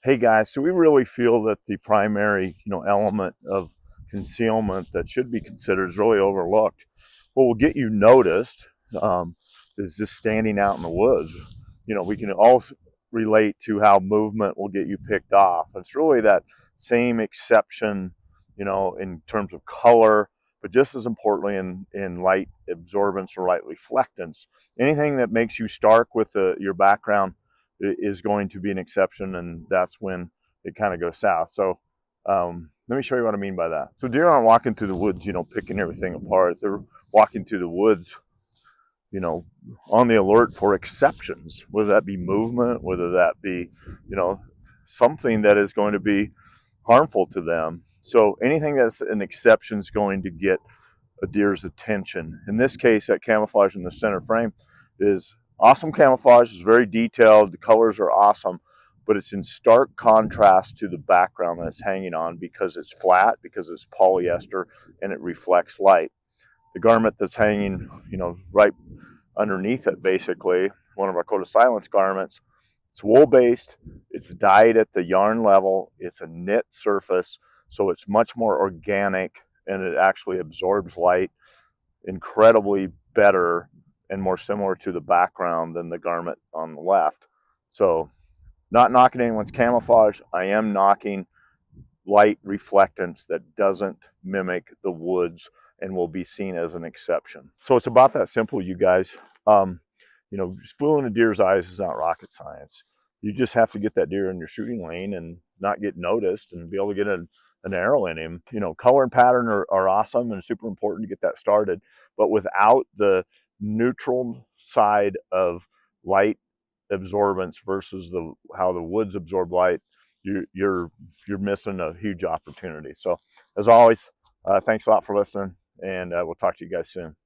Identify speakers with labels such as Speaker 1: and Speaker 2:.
Speaker 1: Hey guys, so we really feel that the primary, element of concealment that should be considered is really overlooked. What will get you noticed is just standing out in the woods. We can all relate to how movement will get you picked off. It's really that same exception, in terms of color, but just as importantly in light absorbance or light reflectance. Anything that makes you stark with your background is going to be an exception, and that's when it kind of goes south. So let me show you what I mean by that. So deer aren't walking through the woods, picking everything apart. They're walking through the woods, you know, on the alert for exceptions, whether that be movement, whether that be, something that is going to be harmful to them. So anything that's an exception is going to get a deer's attention. In this case, that camouflage in the center frame is awesome camouflage. It's very detailed. The colors are awesome, but it's in stark contrast to the background that it's hanging on because it's flat, because it's polyester, and it reflects light. The garment that's hanging, right underneath it, basically, one of our coat of silence garments, it's wool based, it's dyed at the yarn level, it's a knit surface, so it's much more organic and it actually absorbs light incredibly better and more similar to the background than the garment on the left. So, not knocking anyone's camouflage, I am knocking light reflectance that doesn't mimic the woods and will be seen as an exception. So it's about that simple, you guys. Spooling a deer's eyes is not rocket science. You just have to get that deer in your shooting lane and not get noticed and be able to get an arrow in him. Color and pattern are awesome and super important to get that started. But without the neutral side of light absorbance versus how the woods absorb light, you're missing a huge opportunity. So as always, thanks a lot for listening, and we'll talk to you guys soon.